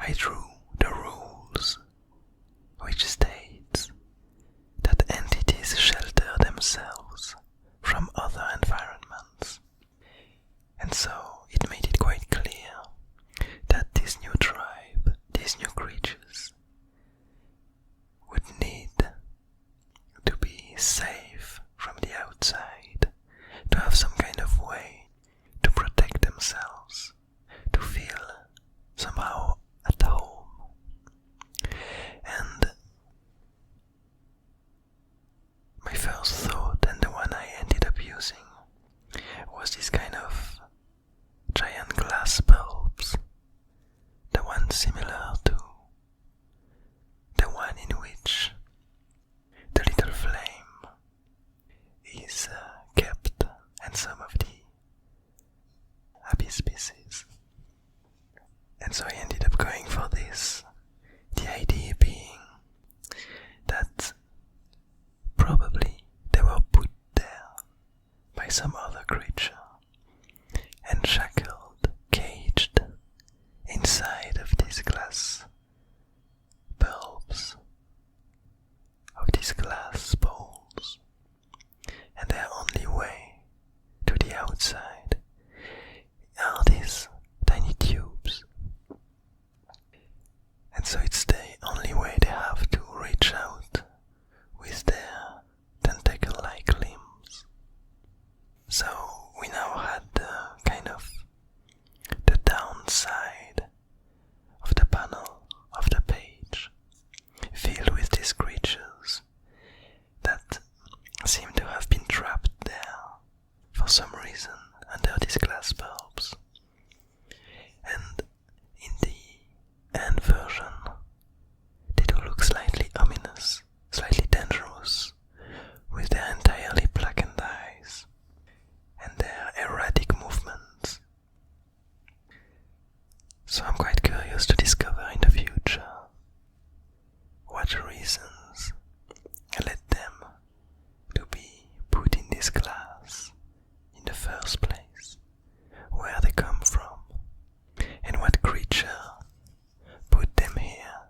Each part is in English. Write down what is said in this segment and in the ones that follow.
I drew the rules, which states that entities shelter themselves from other environments. And so it made it quite clear that this new tribe, these new creatures, would need to be safe from the outside, to have some kind of way to protect themselves, to feel somehow at home. And my first thought, and the one I ended up using, was this kind of giant glass bulbs, the one similar to the one in which the little flame is kept in some of the abyss species. And so I ended up going for this, the idea being that probably they were put there by some other creature and shackled, caged inside of these glass bulbs, of these glass bowls, and their only way to the outside are these tiny tubes. And so it's the only way they have to reach out with their tentacle-like limbs. So we now had kind of the downside of the panel of the page, filled with these creatures that seem to have been trapped there for some reason under these glass bulbs. And in the end version, they do look slightly ominous, slightly dangerous, with their entirely blackened eyes and their erratic movements. So I'm quite curious to discover in the future what reasons led them to be put in this glass in the first place, where they come from, and what creature put them here,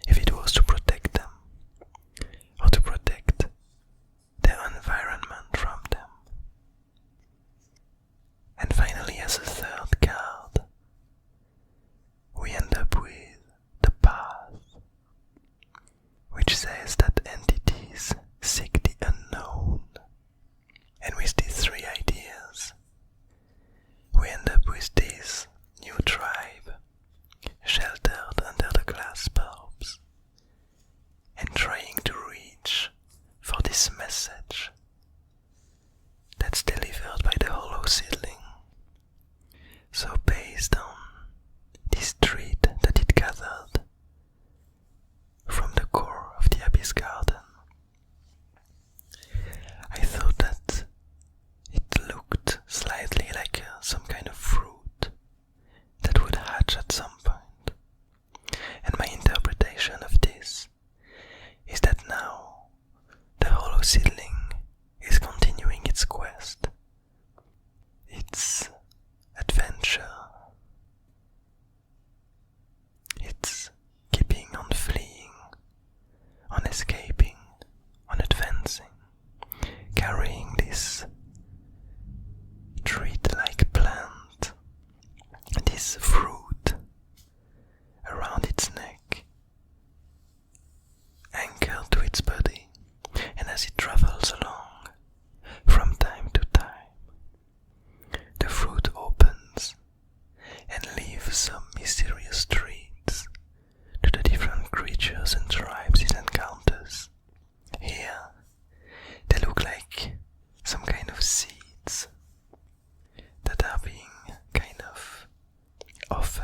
if it was to protect them, or to protect their environment from them. And finally, as a third card, we end up with the path, which says that entities seek the unknown. And with these three ideas, we end up with this new tribe, sheltered under the glass bulbs, and trying to reach for this message that's delivered by the hollow seedling. So based on this treat that it gathered from the core of the Abyss Garden, I thought that it looked slightly like some kind of fruit that would hatch at some point. And my interpretation of this is that now the hollow seedling is continuing its quest, its adventure. It's keeping on fleeing, on escaping, on advancing, carrying this treat-like plant, this fruit, around its neck, anchored to its body, and as it travels along, from time to time, the fruit opens and leaves some mysterious treats to the different creatures and tribes it encounters. Here, they look like some kind of seeds that are being kind of offered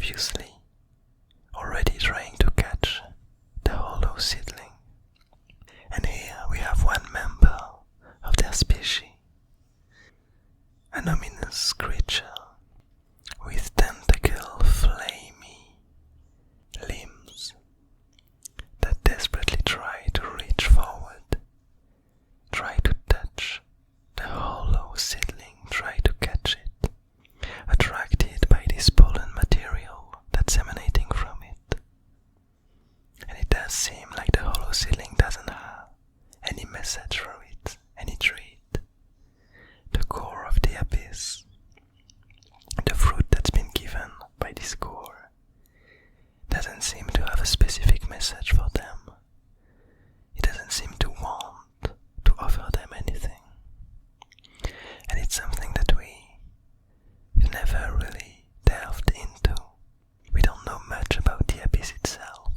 obviously already trying to catch the hollow seedling. And here we have one member of their species, an ominous creature with tentacle flamey limbs that desperately try to reach forward, try to touch the hollow seedling, try to catch it, attracted by this pollen material that's emanating from it. And it does seem like the hollow seedling doesn't have any message for it, any treat. The core of the abyss, the fruit that's been given by this core, doesn't seem to have a specific message for them. It doesn't seem to want to offer them anything. And it's something that we've never really delved into. We don't know much about the abyss itself,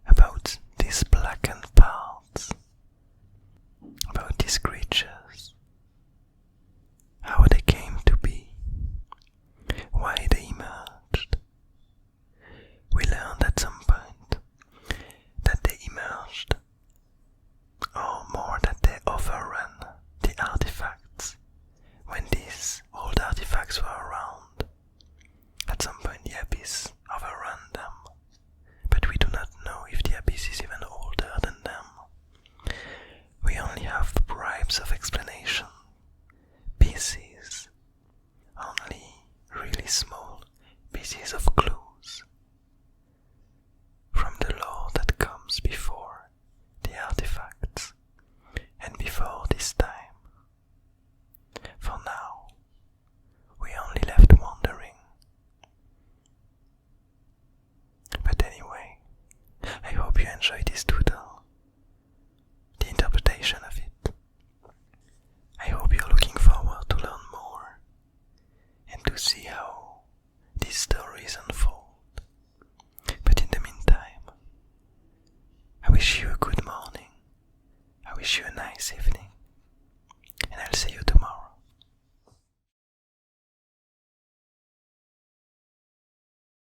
about these blackened parts, about these creatures, how they came to be, why they emerged. We learned at some point that they emerged, or more that they overran the artifacts when these old artifacts were around. At some point the abyss overran them, but we do not know if the abyss is even older than them. We only have bribes of explanation, pieces, only really small pieces of clues from the lore that comes before the artifacts and before this time. For now, we only left wondering. But anyway, I hope you enjoyed this doodle, the interpretation of it. I hope you're looking forward to learn more and to see how these stories unfold. But in the meantime, I wish you a good morning, I wish you a nice evening, and I'll see you tomorrow.